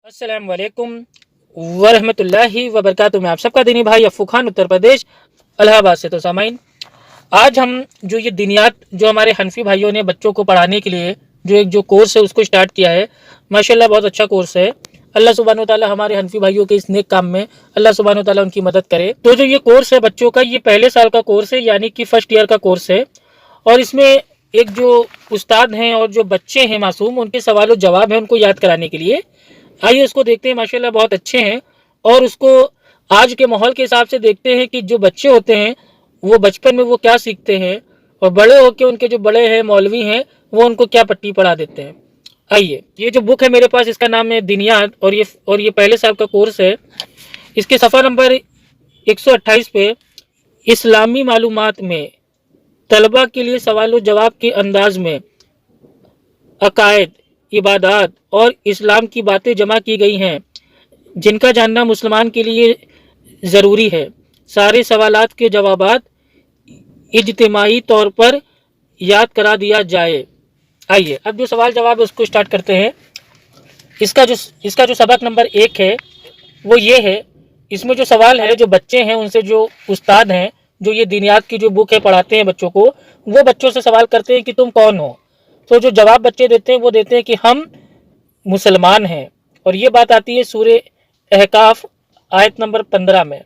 अस्सलाम वालेकुम वरहमतुल्लाहि वबरकातुहू में आप सबका दीनी भाई अफ़ू खान उत्तर प्रदेश इलाहाबाद से। तो सामाइन, आज हम जो ये दिनियात जो हमारे हनफी भाइयों ने बच्चों को पढ़ाने के लिए जो कोर्स है उसको स्टार्ट किया है, माशाल्लाह बहुत अच्छा कोर्स है। अल्लाह सुब्हानो तआला हमारे हनफी भाइयों के इस नेक काम में अल्लाह सुब्हानो तआला उनकी मदद करे। तो जो ये कोर्स है बच्चों का, ये पहले साल का कोर्स है, यानी कि फर्स्ट ईयर का कोर्स है। और इसमें एक जो उस्ताद हैं और जो बच्चे हैं मासूम, उनके सवाल जवाब है उनको याद कराने के लिए। आइए उसको देखते हैं। माशाल्लाह बहुत अच्छे हैं। और उसको आज के माहौल के हिसाब से देखते हैं कि जो बच्चे होते हैं वो बचपन में वो क्या सीखते हैं, और बड़े होकर उनके जो बड़े हैं मौलवी हैं वो उनको क्या पट्टी पढ़ा देते हैं। आइए, ये जो बुक है मेरे पास, इसका नाम है दिनियात, और ये पहले साल का कोर्स है। इसके सफ़ा नंबर 128 पे इस्लामी मालूमात में तलबा के लिए सवाल जवाब के अंदाज में अकायद, इबादत और इस्लाम की बातें जमा की गई हैं जिनका जानना मुसलमान के लिए ज़रूरी है। सारे सवालात के जवाबात इज्तिमाई तौर पर याद करा दिया जाए। आइए अब जो सवाल जवाब है उसको स्टार्ट करते हैं। इसका जो सबक नंबर 1 है वो ये है। इसमें जो सवाल है, जो बच्चे हैं उनसे जो उस्ताद हैं, जो ये दिनियात की जो बुक है पढ़ाते हैं बच्चों को, वो बच्चों से सवाल करते हैं कि तुम कौन हो। तो जो जवाब बच्चे देते हैं वो देते हैं कि हम मुसलमान हैं। और ये बात आती है सूरे अहकाफ आयत नंबर 15 में।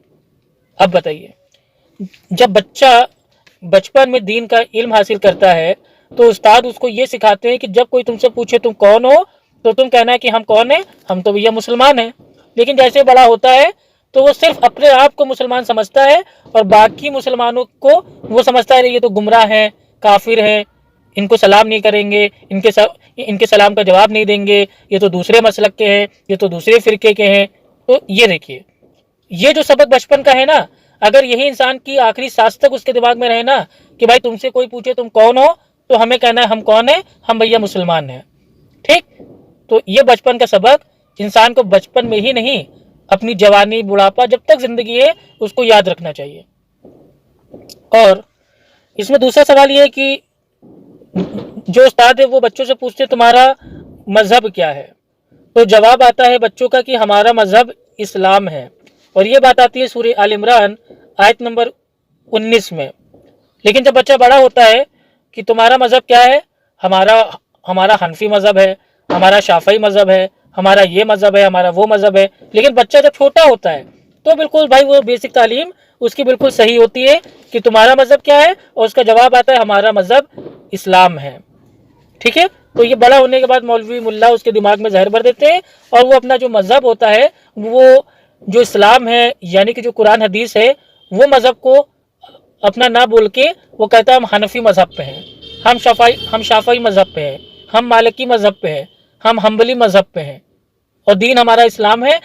अब बताइए, जब बच्चा बचपन में दीन का इल्म हासिल करता है तो उस्ताद उसको ये सिखाते हैं कि जब कोई तुमसे पूछे तुम कौन हो, तो तुम कहना है कि हम कौन है, हम तो भैया मुसलमान हैं। लेकिन जैसे बड़ा होता है तो वो सिर्फ अपने आप को मुसलमान समझता है और बाकी मुसलमानों को वो समझता है ये तो गुमराह हैं, काफिर हैं, इनको सलाम नहीं करेंगे, इनके सलाम का जवाब नहीं देंगे, ये तो दूसरे मसलक के हैं, ये तो दूसरे फिरके के हैं। तो ये देखिए, ये जो सबक बचपन का है ना, अगर यही इंसान की आखिरी सांस तक उसके दिमाग में रहे ना कि भाई तुमसे कोई पूछे तुम कौन हो, तो हमें कहना है हम कौन है, हम भैया मुसलमान हैं। ठीक, तो ये बचपन का सबक इंसान को बचपन में ही नहीं, अपनी जवानी बुढ़ापा जब तक जिंदगी है उसको याद रखना चाहिए। और इसमें दूसरा सवाल ये है कि जो उस्ताद है वो बच्चों से पूछते तुम्हारा मजहब क्या है, तो जवाब आता है बच्चों का कि हमारा मजहब इस्लाम है। और ये बात आती है सूरह आल इमरान आयत नंबर 19 में। लेकिन जब बच्चा बड़ा होता है कि तुम्हारा मजहब क्या है, हमारा हनफी मजहब है, हमारा शाफई मजहब है, हमारा ये मजहब है, हमारा वो मजहब है। लेकिन बच्चा जब छोटा होता है तो बिल्कुल भाई वो बेसिक तालीम उसकी बिल्कुल सही होती है कि तुम्हारा मजहब क्या है, और उसका जवाब आता है हमारा मजहब इस्लाम है। ठीक है, तो ये बड़ा होने के बाद मौलवी मुल्ला उसके दिमाग में जहर भर देते हैं और वो अपना जो मजहब होता है, वो जो इस्लाम है यानी कि जो कुरान हदीस है, वो मजहब को अपना ना बोल के वो कहता है हम हनफी मजहब पे हैं, हम शाफई मजहब पे हैं, हम मालिकी मजहब पे हैं, हम हम्बली मजहब पे हैं, और दीन हमारा इस्लाम है,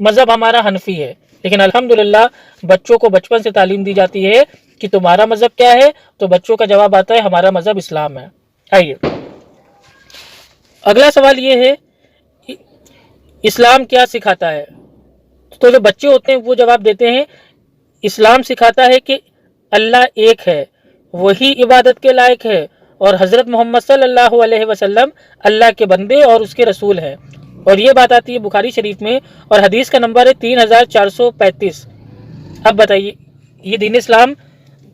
मजहब हमारा हनफी है। लेकिन अल्हम्दुलिल्लाह बच्चों को बचपन से तालीम दी जाती है कि तुम्हारा मजहब क्या है, तो बच्चों का जवाब आता है हमारा मजहब इस्लाम है। आइए अगला सवाल ये है, इस्लाम क्या सिखाता है। तो जो बच्चे होते हैं वो जवाब देते हैं इस्लाम सिखाता है कि अल्लाह एक है, वही इबादत के लायक है, और हज़रत मोहम्मद सल्लल्लाहु अलैहि वसल्लम अल्लाह के बंदे और उसके रसूल हैं। और ये बात आती है बुखारी शरीफ में, और हदीस का नंबर है 3435। अब बताइए, ये दीन इस्लाम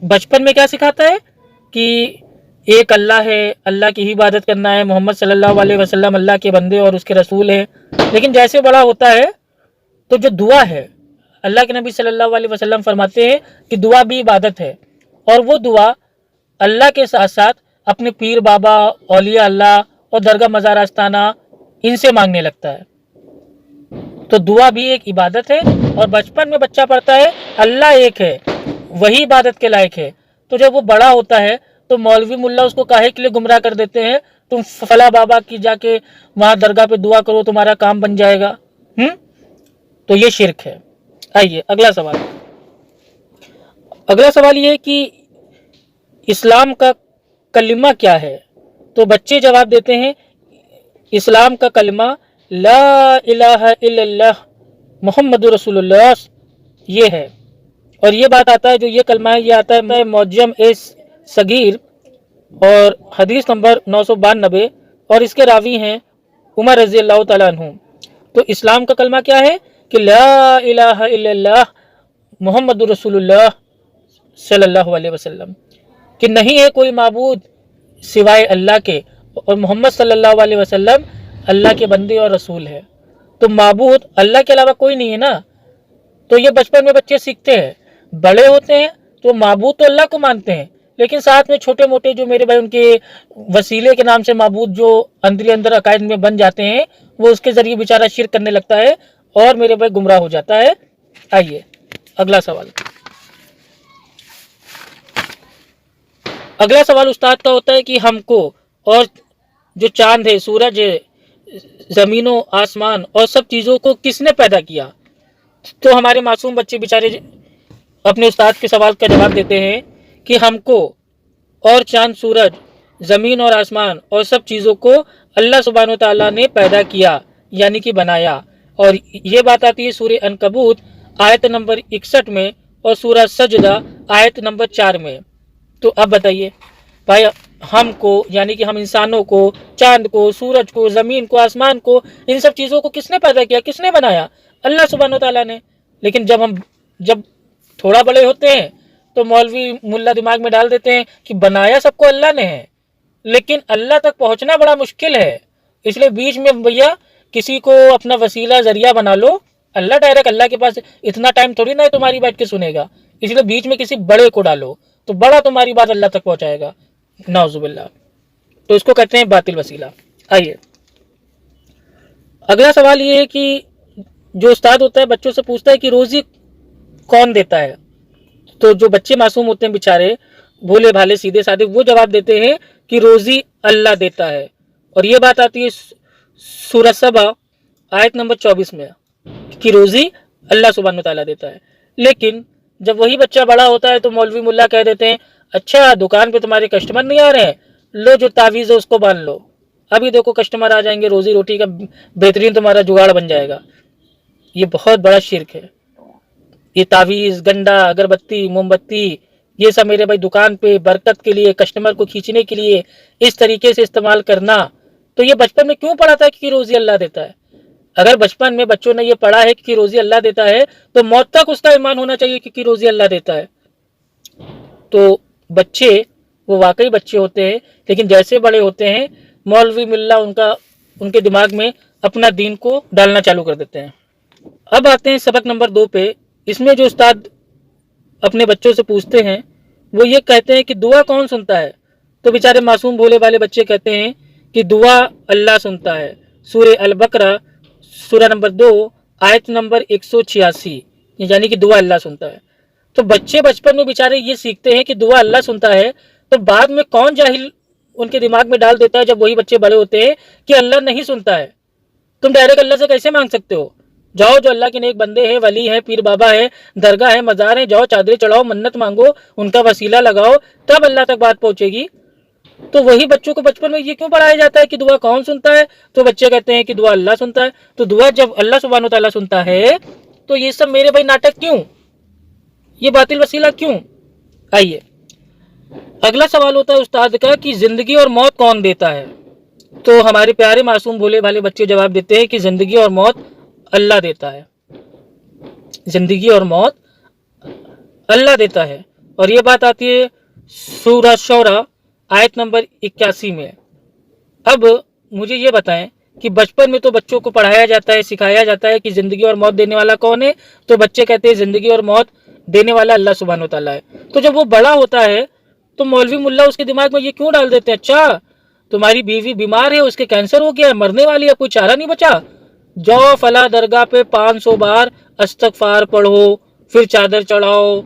बचपन में क्या सिखाता है कि एक अल्लाह है, अल्लाह की ही इबादत करना है, मोहम्मद सल्लल्लाहु अलैहि वसल्लम अल्लाह के बंदे और उसके रसूल हैं। लेकिन जैसे बड़ा होता है तो जो दुआ है, अल्लाह के नबी सल्लल्लाहु अलैहि वसल्लम फरमाते हैं कि दुआ भी इबादत है, और वो दुआ अल्लाह के साथ साथ अपने पीर बाबा, औलिया अल्लाह और दरगाह मज़ार आस्ताना इनसे मांगने लगता है। तो दुआ भी एक इबादत है, और बचपन में बच्चा पढ़ता है अल्लाह एक है, वही इबादत के लायक है। तो जब वो बड़ा होता है तो मौलवी मुल्ला उसको काहे के लिए गुमराह कर देते हैं, तुम फला बाबा की जाके वहाँ दरगाह पे दुआ करो तुम्हारा काम बन जाएगा। तो ये शिरक है। आइए अगला सवाल ये है कि इस्लाम का कलिमा क्या है। तो बच्चे जवाब देते हैं इस्लाम का कलिमा ला इलाहा इल्लल्लाह मुहम्मदुर रसूलुल्लाह ये है। और ये बात आता है, जो ये कलमा है ये आता है मौजम ए सगीर और हदीस नंबर 992, और इसके रावी हैं उमर रज़ी अल्लाह तआला अन्हु। تو اسلام کا کلمہ کیا ہے کہ لا الہ الا اللہ محمد رسول صلی اللہ علیہ وسلم، کہ نہیں ہے کوئی معبود سوائے اللہ کے، اور محمد صلی اللہ علیہ وسلم اللہ کے بندے اور رسول ہے۔ تو معبود اللہ کے علاوہ کوئی نہیں ہے نا۔ تو یہ بچپن میں بچے سیکھتے ہیں، بڑے ہوتے ہیں تو معبود تو اللہ کو مانتے ہیں، لیکن ساتھ میں چھوٹے موٹے جو میرے بھائی ان کے وسیلے کے نام سے معبود جو اندر عقائد میں بن جاتے ہیں، وہ اس کے ذریعے بیچارہ شرک کرنے لگتا ہے اور میرے بھائی گمراہ ہو جاتا ہے۔ آئیے اگلا سوال۔ اگلا سوال استاد کا ہوتا ہے کہ ہم کو اور جو چاند ہے، سورج ہے، زمین و آسمان اور سب چیزوں کو کس نے پیدا کیا؟ تو ہمارے معصوم بچے بیچارے اپنے استاد کے سوال کا جواب دیتے ہیں کہ ہم کو اور چاند، سورج، زمین اور آسمان اور سب چیزوں کو اللہ سبحانہ وتعالیٰ نے پیدا کیا، یعنی کہ بنایا۔ اور یہ بات آتی ہے سورہ عنکبوت آیت نمبر 61 میں اور سورہ سجدہ آیت نمبر 4 میں۔ تو اب بتائیے بھائی، ہم کو یعنی کہ ہم انسانوں کو، چاند کو، سورج کو، زمین کو، آسمان کو، ان سب چیزوں کو کس نے پیدا کیا، کس نے بنایا؟ اللہ سبحانہ وتعالیٰ نے۔ لیکن جب تھوڑا بڑے ہوتے ہیں تو مولوی ملا دماغ میں ڈال دیتے ہیں کہ بنایا سب کو اللہ نے ہے، لیکن اللہ تک پہنچنا بڑا مشکل ہے، اس لیے بیچ میں بھیا کسی کو اپنا وسیلہ ذریعہ بنا لو۔ اللہ ڈائریکٹ اللہ کے پاس اتنا ٹائم تھوڑی نہ ہے تمہاری بیٹھ کے سنے گا، اس لیے بیچ میں کسی بڑے کو ڈالو تو بڑا تمہاری بات اللہ تک پہنچائے گا، نعوذ باللہ۔ تو اس کو کہتے ہیں باطل وسیلہ۔ آئیے اگلا سوال یہ ہے کہ جو استاد ہوتا ہے بچوں سے پوچھتا ہے کہ روزی کون دیتا ہے؟ تو جو بچے معصوم ہوتے ہیں بیچارے، بھولے بھالے سیدھے سادھے، وہ جواب دیتے ہیں کہ روزی اللہ دیتا ہے۔ اور یہ بات آتی ہے سورہ سبا آیت نمبر 24 میں کہ روزی اللہ سبحانہ وتعالیٰ دیتا ہے۔ لیکن جب وہی بچہ بڑا ہوتا ہے تو مولوی ملا کہہ دیتے ہیں اچھا دکان پہ تمہارے کسٹمر نہیں آ رہے ہیں، لو جو تعویذ ہے اس کو باندھ لو، ابھی دیکھو کسٹمر آ جائیں گے، روزی روٹی کا بہترین تمہارا جگاڑ بن جائے گا۔ یہ بہت بڑا شرک ہے۔ یہ تعویذ، گنڈا، اگربتی، موم بتی، یہ سب میرے بھائی دکان پہ برکت کے لیے، کسٹمر کو کھینچنے کے لیے اس طریقے سے استعمال کرنا، تو یہ بچپن میں کیوں پڑھا تھا کہ روزی اللہ دیتا ہے؟ اگر بچپن میں بچوں نے یہ پڑھا ہے کہ روزی اللہ دیتا ہے تو موت تک اس کا ایمان ہونا چاہیے کہ روزی اللہ دیتا ہے۔ تو بچے وہ واقعی بچے ہوتے ہیں، لیکن جیسے بڑے ہوتے ہیں مولوی ملا ان کے دماغ میں اپنا دین کو ڈالنا چالو کر دیتے ہیں۔ اب آتے ہیں سبق نمبر 2 پہ۔ اس میں جو استاد اپنے بچوں سے پوچھتے ہیں وہ یہ کہتے ہیں کہ دعا کون سنتا ہے؟ تو بیچارے معصوم بھولے والے بچے کہتے ہیں کہ دعا اللہ سنتا ہے۔ سورہ البقرہ سورہ نمبر 2 آیت نمبر 186، یعنی کہ دعا اللہ سنتا ہے۔ تو بچے بچپن میں بیچارے یہ سیکھتے ہیں کہ دعا اللہ سنتا ہے، تو بعد میں کون جاہل ان کے دماغ میں ڈال دیتا ہے جب وہی بچے بڑے ہوتے ہیں کہ اللہ نہیں سنتا ہے؟ تم ڈائریکٹ اللہ سے کیسے مانگ سکتے ہو؟ جاؤ جو اللہ کے نیک بندے ہیں، ولی ہیں، پیر بابا ہے، درگاہ ہے، مزار ہیں، جاؤ چادریں چڑھاؤ، منت مانگو، ان کا وسیلہ لگاؤ، تب اللہ تک بات پہنچے گی۔ تو وہی بچوں کو بچپن میں یہ کیوں پڑھایا جاتا ہے کہ دعا کون سنتا ہے؟ تو بچے کہتے ہیں کہ دعا اللہ سنتا ہے۔ تو دعا جب اللہ سبحانہ وتعالیٰ سنتا ہے تو یہ سب میرے بھائی ناٹک کیوں؟ یہ باطل وسیلہ کیوں؟ آئیے اگلا سوال ہوتا ہے استاد کا کہ زندگی اور موت کون دیتا ہے؟ تو ہمارے پیارے معصوم بھولے بھالے بچے جواب دیتے ہیں کہ زندگی اور موت اللہ دیتا ہے، زندگی اور موت اللہ دیتا ہے۔ اور یہ بات آتی ہے سورہ شورى آیت نمبر 81 میں۔ اب مجھے یہ بتائیں کہ بچپن میں تو بچوں کو پڑھایا جاتا ہے، سکھایا جاتا ہے کہ زندگی اور موت دینے والا کون ہے، تو بچے کہتے ہیں زندگی اور موت دینے والا اللہ سبحانہ وتعالیٰ ہے۔ تو جب وہ بڑا ہوتا ہے تو مولوی ملا اس کے دماغ میں یہ کیوں ڈال دیتے ہیں اچھا تمہاری بیوی بیمار ہے، اس کے کینسر ہو گیا ہے، مرنے والی ہے، کوئی چارہ نہیں بچا، جاؤ فلاں درگاہ پہ 500 بار استغفار پڑھو، پھر چادر چڑھاؤ،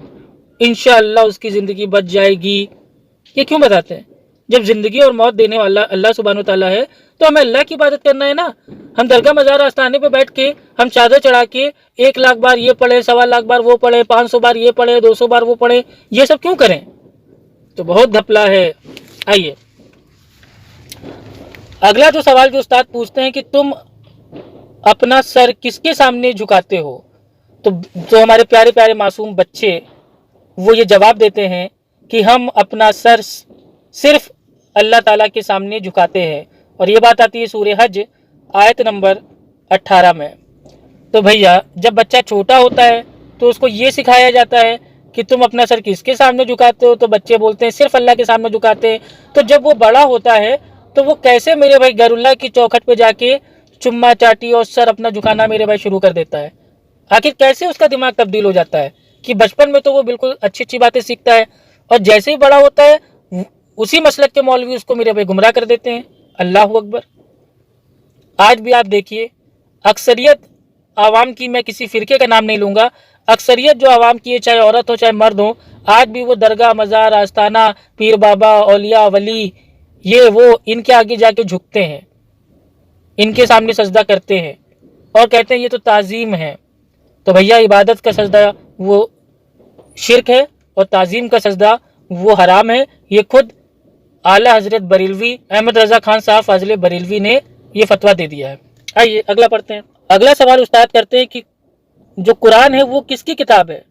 انشاءاللہ اس کی زندگی بچ جائے گی۔ یہ کیوں بتاتے ہیں؟ جب زندگی اور موت دینے والا اللہ سبحانہ وتعالیٰ ہے تو ہمیں اللہ کی عبادت کرنا ہے نا۔ ہم درگاہ مزار آستانے پہ بیٹھ کے ہم چادر چڑھا کے 1 لاکھ بار یہ پڑھے، 1.25 لاکھ بار وہ پڑھے، 500 بار یہ پڑھے، 200 بار وہ پڑھے، یہ سب کیوں کریں؟ تو بہت گھپلا ہے۔ آئیے اگلا جو سوال جو استاد پوچھتے ہیں کہ تم اپنا سر کس کے سامنے جھکاتے ہو؟ تو ہمارے پیارے پیارے معصوم بچے وہ یہ جواب دیتے ہیں کہ ہم اپنا سر صرف اللہ تعالیٰ کے سامنے جھکاتے ہیں۔ اور یہ بات آتی ہے سورہ حج آیت نمبر 18 में। तो भैया जब बच्चा छोटा होता है तो उसको ये सिखाया जाता है कि तुम अपना सर किसके सामने झुकाते हो, तो बच्चे बोलते हैं सिर्फ अल्लाह के सामने झुकाते हैं। तो जब वो बड़ा होता है तो वो कैसे मेरे भाई गैरुल्लाह की चौखट पे जाके चुम्मा चाटी और सर अपना झुकाना मेरे भाई शुरू कर देता है? आखिर कैसे उसका दिमाग तब्दील हो जाता है कि बचपन में तो वो बिल्कुल अच्छी अच्छी बातें सीखता है और जैसे ही बड़ा होता है उसी मसलक के मौलवी उसको मेरे भाई गुमराह कर देते हैं। अल्लाह अकबर। आज भी आप देखिए अक्सरियत आवाम की, मैं किसी फिरके का नाम नहीं लूँगा, अक्सरियत जो आवाम की है, चाहे औरत हो चाहे मर्द हो, आज भी वो दरगाह मज़ार आस्ताना पीर बाबा औलिया वली ये वो इनके आगे जाके झुकते हैं, इनके सामने सजदा करते हैं और कहते हैं ये तो ताज़ीम है। तो भैया इबादत का सजदा वो शिरक है और ताज़ीम का सजदा वो हराम है। ये खुद आला हजरत बरेलवी अहमद रज़ा खान साहब फाजिल बरेलवी ने ये फतवा दे दिया है। आइए अगला पढ़ते हैं। अगला सवाल उस्ताद करते हैं कि जो कुरान है वो किसकी किताब है?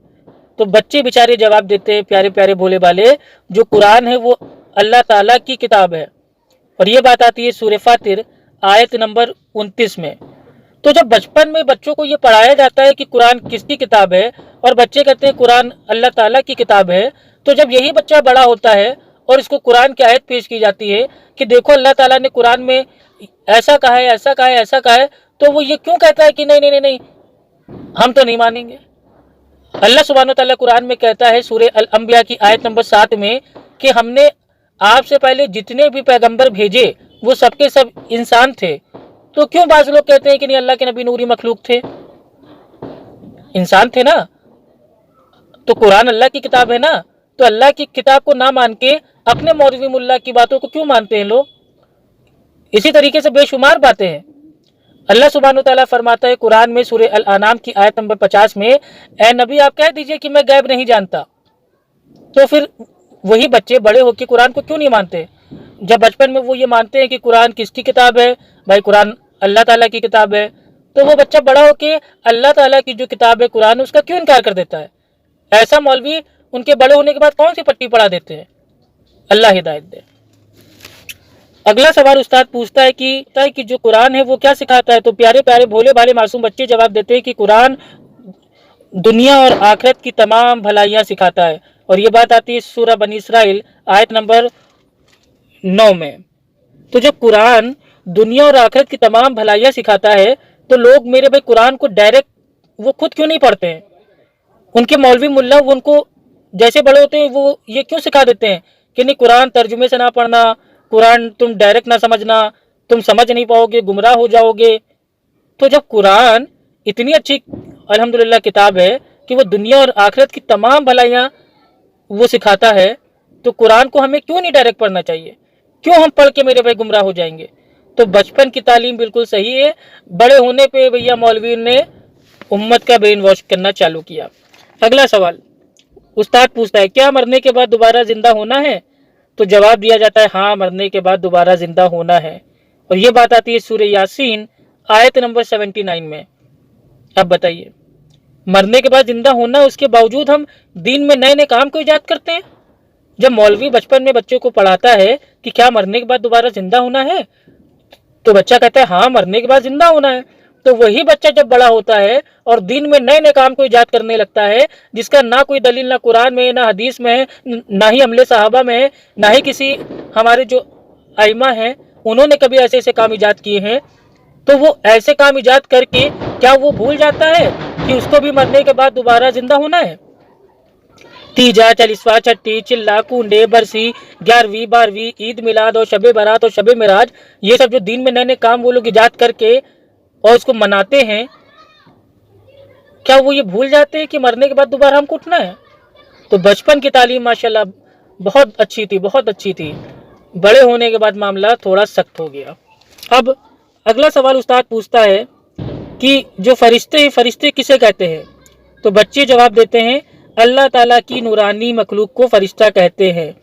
तो बच्चे बेचारे जवाब देते हैं प्यारे प्यारे भोले भाले, जो कुरान है वो अल्लाह ताला की किताब है। और ये बात आती है सूरह फातिर आयत नंबर 29 में। तो जब बचपन में बच्चों को ये पढ़ाया जाता है कि कुरान किसकी किताब है और बच्चे कहते हैं कुरान अल्लाह ताला की किताब है, तो जब यही बच्चा बड़ा होता है और इसको कुरान की आयत पेश की जाती है कि देखो अल्लाह ताला ने कुरान में ऐसा कहा है, ऐसा कहा है, ऐसा कहा है, तो वो ये क्यों कहता है कि नहीं नहीं नहीं नहीं हम तो नहीं मानेंगे। अल्लाह सुब्हानो तआला कुरान में कहता है सूरह अल अंबिया की आयत नंबर 7 में कि हमने आपसे पहले जितने भी पैगंबर भेजे वो सबके सब इंसान थे। तो क्यों बाज़ लोग कहते हैं कि नहीं अल्लाह के नबी नूरी मखलूक थे, इंसान थे ना? तो कुरान अल्लाह की किताब है ना, तो अल्लाह की किताब को ना मान के अपने मौलवी मुल्ला की बातों को क्यों मानते हैं लोग? इसी तरीके से बेशुमार बातें हैं। अल्लाह सुब्हानो तआला फरमाता है कुरान में सूरह अल अनाम की आयत नंबर 50 में, ए नबी आप कह दीजिए कि मैं गैब नहीं जानता। तो फिर वही बच्चे बड़े होकर कुरान को क्यों नहीं मानते? जब बचपन में वो ये मानते हैं कि कुरान किसकी किताब है, भाई कुरान अल्लाह ताला की किताब है, तो वो बच्चा बड़ा होकर अल्लाह ताला की जो किताब है कुरान उसका क्यों इनकार कर देता है? ऐसा मौलवी उनके बड़े होने के बाद कौन सी पट्टी पढ़ा देते हैं? अल्लाह हिदायत दे। अगला सवाल उस्ताद पूछता है कि जो कुरान है वो क्या सिखाता है? तो प्यारे प्यारे भोले भाले मासूम बच्चे जवाब देते हैं कि कुरान दुनिया और आखिरत की तमाम भलाइयाँ सिखाता है। और ये बात आती है सूरह बनी इसराइल आयत नंबर 9 में। तो जब कुरान दुनिया और आखिरत की तमाम भलाइयाँ सिखाता है तो लोग मेरे भाई कुरान को डायरेक्ट वो खुद क्यों नहीं पढ़ते हैं? उनके मौलवी मुल्ला वो उनको जैसे बड़े होते हैं वो ये क्यों सिखा देते हैं कि नहीं कुरान तर्जुमे से ना पढ़ना, कुरान तुम डायरेक्ट ना समझना, तुम समझ नहीं पाओगे, गुमराह हो जाओगे। तो जब कुरान इतनी अच्छी अल्हम्दुलिल्लाह किताब है कि वो दुनिया और आखिरत की तमाम भलाइयाँ वो सिखाता है, तो कुरान को हमें क्यों नहीं डायरेक्ट पढ़ना चाहिए? क्यों हम पढ़ के मेरे भाई गुमराह हो जाएंगे? तो बचपन की तालीम बिल्कुल सही है, बड़े होने पे भैया मौलवी ने उम्मत का ब्रेन वॉश करना चालू किया। अगला सवाल उस्ताद पूछता है क्या मरने के बाद दोबारा जिंदा होना है? तो जवाब दिया जाता है हाँ मरने के बाद दोबारा जिंदा होना है। और ये बात आती है सूरह यासीन आयत नंबर 79 में। अब बताइए मरने के बाद जिंदा होना, उसके बावजूद हम दीन में नए नए काम को ईजाद करते हैं। जब मौलवी बचपन में बच्चों को पढ़ाता है कि क्या मरने के बाद दोबारा जिंदा होना है, तो बच्चा कहता है हाँ मरने के बाद जिंदा होना है। तो वही बच्चा जब बड़ा होता है और दीन में नए नए काम को ईजाद करने लगता है जिसका ना कोई दलील ना कुरान में ना हदीस में है, ना ही अमले साहबा में है, ना ही किसी हमारे जो आइमा हैं उन्होंने कभी ऐसे ऐसे काम ईजाद किए हैं, तो वो ऐसे काम ईजाद करके क्या वो भूल जाता है कि उसको भी मरने के बाद दोबारा जिंदा होना है? तीजा, चालीसवा, छठी, चिल्ला, कूंडे, बरसी, 11वीं, 12वीं, ईद मिलाद और शबे बारात और शबे मिराज, ये सब जो दीन में नए नए काम वो लोग ईजाद करके और उसको मनाते हैं, क्या वो ये भूल जाते हैं कि मरने के बाद दोबारा हमको उठना है? तो बचपन की तालीम माशाल्लाह बहुत अच्छी थी, बहुत अच्छी थी। बड़े होने के बाद मामला थोड़ा सख्त हो गया। अब अगला सवाल उस्ताद पूछता है कि जो फरिश्ते किसे कहते हैं? तो बच्चे जवाब देते हैं अल्लाह ताला की नूरानी मखलूक को फरिश्ता कहते हैं।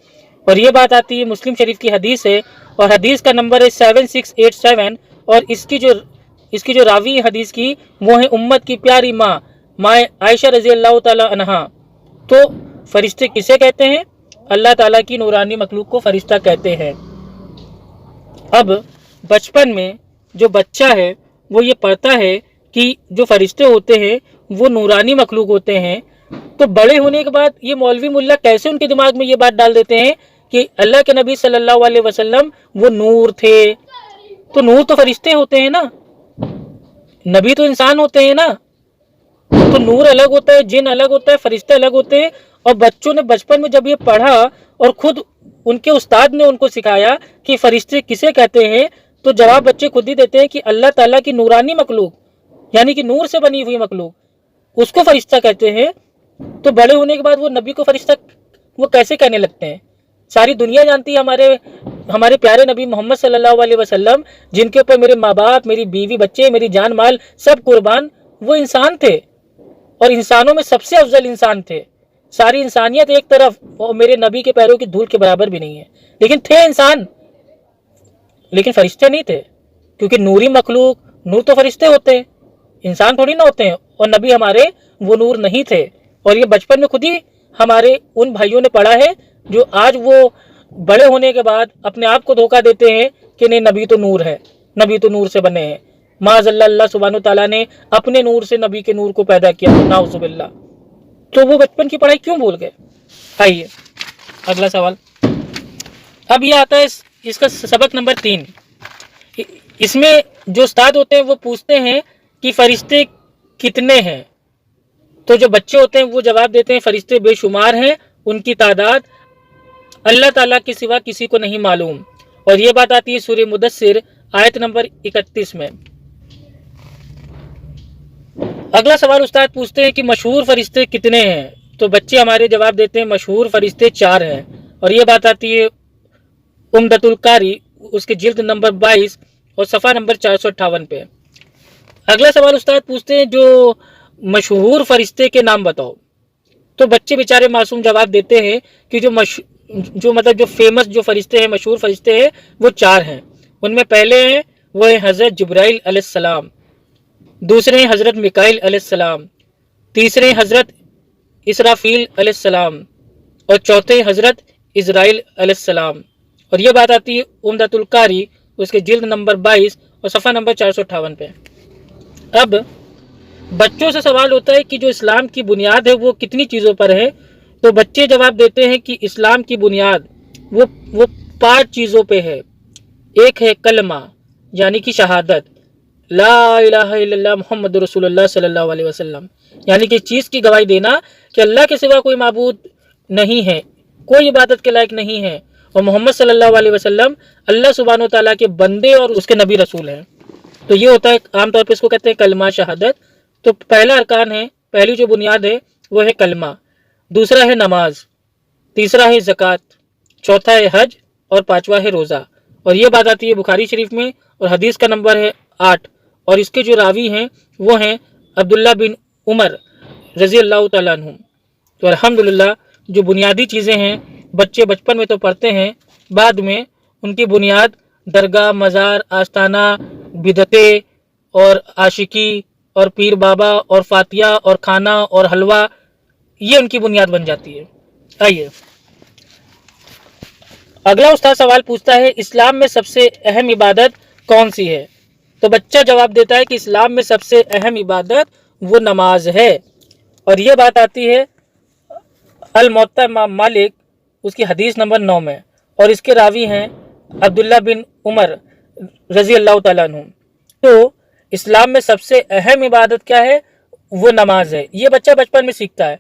और ये बात आती है मुस्लिम शरीफ की हदीस है और हदीस का नंबर है 7687 और इसकी जो रावी हदीस की वो है उम्मत की प्यारी माँ आयशा रजी अल्लाह ताला अन्हा। तो फरिश्ते किसे कहते हैं? अल्लाह ताला की नूरानी मखलूक को फरिश्ता कहते हैं। अब बचपन में जो बच्चा है وہ یہ پڑھتا ہے کہ جو فرشتے ہوتے ہیں وہ نورانی مخلوق ہوتے ہیں، تو بڑے ہونے کے بعد یہ مولوی ملا کیسے ان کے دماغ میں یہ بات ڈال دیتے ہیں کہ اللہ کے نبی صلی اللہ علیہ وسلم وہ نور تھے؟ تو نور تو فرشتے ہوتے ہیں نا، نبی تو انسان ہوتے ہیں نا، تو نور الگ ہوتا ہے، جن الگ ہوتا ہے، فرشتے الگ ہوتے ہیں۔ اور بچوں نے بچپن میں جب یہ پڑھا اور خود ان کے استاد نے ان کو سکھایا کہ فرشتے کسے کہتے ہیں، تو جواب بچے خود ہی دیتے ہیں کہ اللہ تعالیٰ کی نورانی مخلوق، یعنی کہ نور سے بنی ہوئی مخلوق، اس کو فرشتہ کہتے ہیں۔ تو بڑے ہونے کے بعد وہ نبی کو فرشتہ وہ کیسے کہنے لگتے ہیں؟ ساری دنیا جانتی ہے ہمارے پیارے نبی محمد صلی اللہ علیہ وسلم، جن کے اوپر میرے ماں باپ، میری بیوی، بچے، میری جان مال سب قربان، وہ انسان تھے اور انسانوں میں سب سے افضل انسان تھے۔ ساری انسانیت ایک طرف اور میرے نبی کے پیروں کی دھول کے برابر بھی نہیں ہے، لیکن تھے انسان، لیکن فرشتے نہیں تھے، کیونکہ نوری مخلوق، نور تو فرشتے ہوتے ہیں، انسان تھوڑی نہ ہوتے ہیں، اور نبی ہمارے وہ نور نہیں تھے۔ اور یہ بچپن میں خود ہی ہمارے ان بھائیوں نے پڑھا ہے جو آج وہ بڑے ہونے کے بعد اپنے آپ کو دھوکہ دیتے ہیں کہ نہیں نبی تو نور ہے، نبی تو نور سے بنے ہیں۔ معاذ اللہ، اللہ سبحانہ تعالیٰ نے اپنے نور سے نبی کے نور کو پیدا کیا، نعوذ باللہ۔ تو وہ بچپن کی پڑھائی کیوں بھول گئے؟ آئیے اگلا سوال۔ اب یہ آتا ہے اس کا سبق نمبر 3۔ اس میں جو استاد ہوتے ہیں وہ پوچھتے ہیں کہ فرشتے کتنے ہیں؟ تو جو بچے ہوتے ہیں وہ جواب دیتے ہیں فرشتے بے شمار ہیں، ان کی تعداد اللہ تعالیٰ کے سوا کسی کو نہیں معلوم۔ اور یہ بات آتی ہے سورہ مدثر آیت نمبر 31 میں۔ اگلا سوال استاد پوچھتے ہیں کہ مشہور فرشتے کتنے ہیں؟ تو بچے ہمارے جواب دیتے ہیں مشہور فرشتے 4 ہیں، اور یہ بات آتی ہے عمدۃ القاری اس کے جلد نمبر 22 اور صفحہ نمبر 458 پہ۔ اگلا سوال استاد پوچھتے ہیں جو مشہور فرشتے کے نام بتاؤ۔ تو بچے بیچارے معصوم جواب دیتے ہیں کہ جو فیمس جو فرشتے ہیں، مشہور فرشتے ہیں، وہ 4 ہیں۔ ان میں پہلے ہیں وہ ہیں حضرت جبرائیل علیہ السلام، دوسرے ہیں حضرت میکائیل علیہ السلام، تیسرے ہیں حضرت اسرافیل علیہ السلام، اور چوتھے حضرت اسرائیل علیہ السلام۔ اور یہ بات آتی ہے عمدۃ القاری اس کے جلد نمبر 22 اور صفحہ نمبر 458 پہ۔ اب بچوں سے سوال ہوتا ہے کہ جو اسلام کی بنیاد ہے وہ کتنی چیزوں پر ہے؟ تو بچے جواب دیتے ہیں کہ اسلام کی بنیاد وہ 5 چیزوں پہ ہے۔ ایک ہے کلمہ، یعنی کہ شہادت، لا الہ الا اللہ محمد رسول اللہ صلی اللہ علیہ وسلم، یعنی کہ چیز کی گواہی دینا کہ اللہ کے سوا کوئی معبود نہیں ہے، کوئی عبادت کے لائق نہیں ہے، اور محمد صلی اللہ علیہ وسلم اللہ سبحانہ و تعالیٰ کے بندے اور اس کے نبی رسول ہیں۔ تو یہ ہوتا ہے عام طور پہ اس کو کہتے ہیں کلمہ شہادت۔ تو پہلا ارکان ہے، پہلی جو بنیاد ہے وہ ہے کلمہ، دوسرا ہے نماز، تیسرا ہے زکوٰۃ، چوتھا ہے حج، اور پانچواں ہے روزہ۔ اور یہ بات آتی ہے بخاری شریف میں، اور حدیث کا نمبر ہے 8، اور اس کے جو راوی ہیں وہ ہیں عبداللہ بن عمر رضی اللہ تعالیٰ عنہ۔ تو الحمدللہ جو بنیادی چیزیں ہیں بچے بچپن میں تو پڑھتے ہیں، بعد میں ان کی بنیاد درگاہ، مزار، آستانہ، بدعتیں اور عاشقی اور پیر بابا اور فاتحہ اور کھانا اور حلوہ، یہ ان کی بنیاد بن جاتی ہے۔ آئیے اگلا استاد سوال پوچھتا ہے اسلام میں سب سے اہم عبادت کون سی ہے؟ تو بچہ جواب دیتا ہے کہ اسلام میں سب سے اہم عبادت وہ نماز ہے۔ اور یہ بات آتی ہے الموطا امام مالک اس کی حدیث نمبر 9 میں، اور اس کے راوی ہیں عبداللہ بن عمر رضی اللہ تعالیٰ عنہ۔ تو اسلام میں سب سے اہم عبادت کیا ہے؟ وہ نماز ہے۔ یہ بچہ بچپن میں سیکھتا ہے،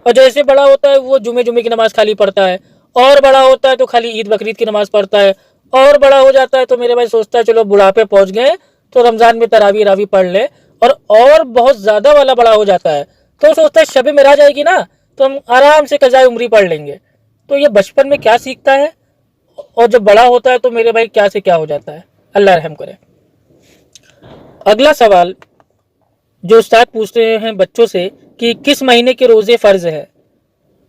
اور جیسے بڑا ہوتا ہے وہ جمعے کی نماز خالی پڑھتا ہے، اور بڑا ہوتا ہے تو خالی عید بقرعید کی نماز پڑھتا ہے، اور بڑا ہو جاتا ہے تو میرے بھائی سوچتا ہے چلو بڑھاپے پہنچ گئے تو رمضان میں تراویح پڑھ لے، اور بہت زیادہ والا بڑا ہو جاتا ہے تو سوچتا ہے شب معراج آئے گی نا تو ہم آرام سے قضائے عمری پڑھ لیں گے۔ تو یہ بچپن میں کیا سیکھتا ہے، اور جب بڑا ہوتا ہے تو میرے بھائی کیا سے کیا ہو جاتا ہے، اللہ رحم کرے۔ اگلا سوال جو استاد پوچھتے ہیں بچوں سے کہ کس مہینے کے روزے فرض ہے؟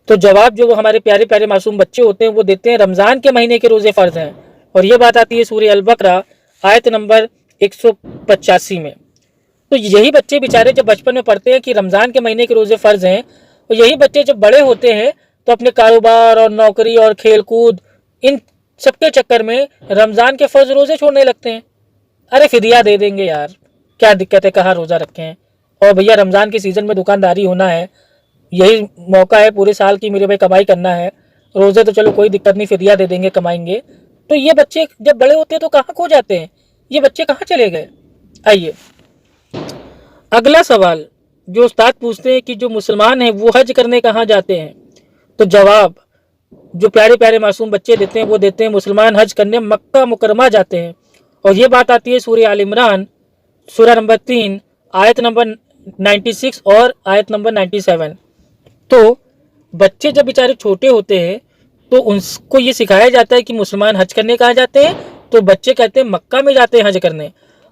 تو جواب جو ہمارے پیارے پیارے معصوم بچے ہوتے ہیں وہ دیتے ہیں رمضان کے مہینے کے روزے فرض ہیں، اور یہ بات آتی ہے سورہ البقرہ آیت نمبر 185 میں۔ تو یہی بچے بیچارے جب بچپن میں پڑھتے ہیں کہ رمضان کے مہینے کے روزے فرض ہیں، اور یہی بچے جب بڑے ہوتے ہیں تو اپنے کاروبار اور نوکری اور کھیل کود ان سب کے چکر میں رمضان کے فرض روزے چھوڑنے لگتے ہیں۔ ارے فدیہ دے دیں گے یار، क्या दिक्कत है, कहाँ रोज़ा रखें हैं। और भैया रमज़ान के सीज़न में दुकानदारी होना है, यही मौका है पूरे साल की मेरे भाई कमाई करना है। रोज़े तो चलो कोई दिक्कत नहीं, फिदिया दे देंगे, कमाएंगे। तो ये बच्चे जब बड़े होते हैं तो कहाँ खो जाते हैं, ये बच्चे कहाँ चले गए। आइए अगला सवाल जो उस्ताद पूछते हैं कि जो मुसलमान हैं वो हज करने कहाँ जाते हैं, तो जवाब जो प्यारे प्यारे मासूम बच्चे देते हैं वो देते हैं मुसलमान हज करने मक्का मुकरमा जाते हैं। और ये बात आती है सूरह आल इमरान सूरह नंबर 3 आयत नंबर 96 और आयत नंबर 97। तो बच्चे जब बेचारे छोटे होते हैं तो उनको ये सिखाया जाता है कि मुसलमान हज करने कहाँ जाते हैं, तो बच्चे कहते हैं मक्का में जाते हैं हज करने।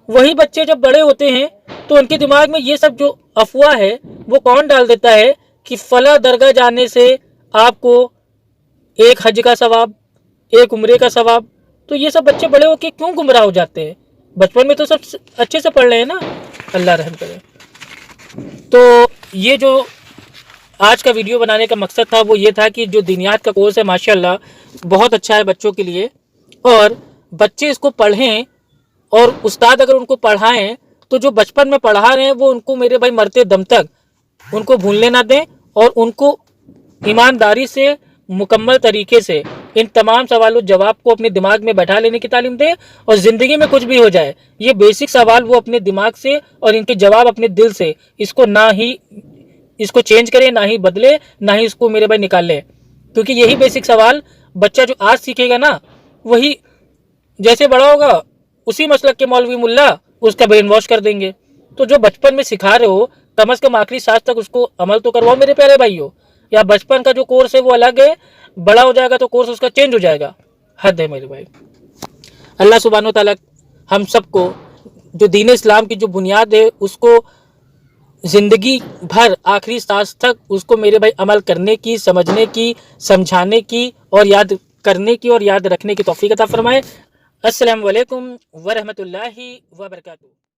वही बच्चे जब बड़े होते हैं तो उनके दिमाग में ये सब जो अफवाह है वो कौन डाल देता है कि फला दरगाह जाने से आपको एक हज का सवाब, एक उम्रे का सवाब। तो ये सब बच्चे बड़े होकर क्यों गुमराह हो जाते हैं, बचपन में तो सब अच्छे से पढ़ रहे हैं ना, अल्लाह रहम करे। तो ये जो आज का वीडियो बनाने का मकसद था वो ये था कि जो दीनियात का कोर्स है माशाल्लाह बहुत अच्छा है बच्चों के लिए, और बच्चे इसको पढ़ें और उस्ताद अगर उनको पढ़ाएं तो जो बचपन में पढ़ा रहे हैं वो उनको मेरे भाई मरते दम तक उनको भूलने ना दें, और उनको ईमानदारी से मुकम्मल तरीके से इन तमाम सवालों जवाब को अपने दिमाग में बैठा लेने की तालीम दें। और ज़िंदगी में कुछ भी हो जाए ये बेसिक सवाल वो अपने दिमाग से और इनके जवाब अपने दिल से इसको ना ही इसको चेंज करे, ना ही बदले, ना ही इसको मेरे भाई निकाल ले। क्योंकि यही बेसिक सवाल बच्चा जो आज सीखेगा ना वही जैसे बड़ा होगा उसी मसलक के मौलवी मुल्ला उसका ब्रेन वॉश कर देंगे। तो जो बचपन में सिखा रहे हो कम अज़ कम आखिरी सांस तक उसको अमल तो करवाओ मेरे प्यारे भाइयों। या बचपन का जो कोर्स है वो अलग है, बड़ा हो जाएगा तो कोर्स उसका चेंज हो जाएगा। हद है मेरे भाई। अल्लाह सुब्हानो तआला हम सबको जो दीन इस्लाम की जो बुनियाद है उसको ज़िंदगी भर आखिरी सांस तक उसको मेरे भाई अमल करने की, समझने की, समझाने की और याद करने की और याद रखने की तौफीक अता फरमाए। अस्सलामु अलैकुम व रहमतुल्लाहि व बरकातुहू।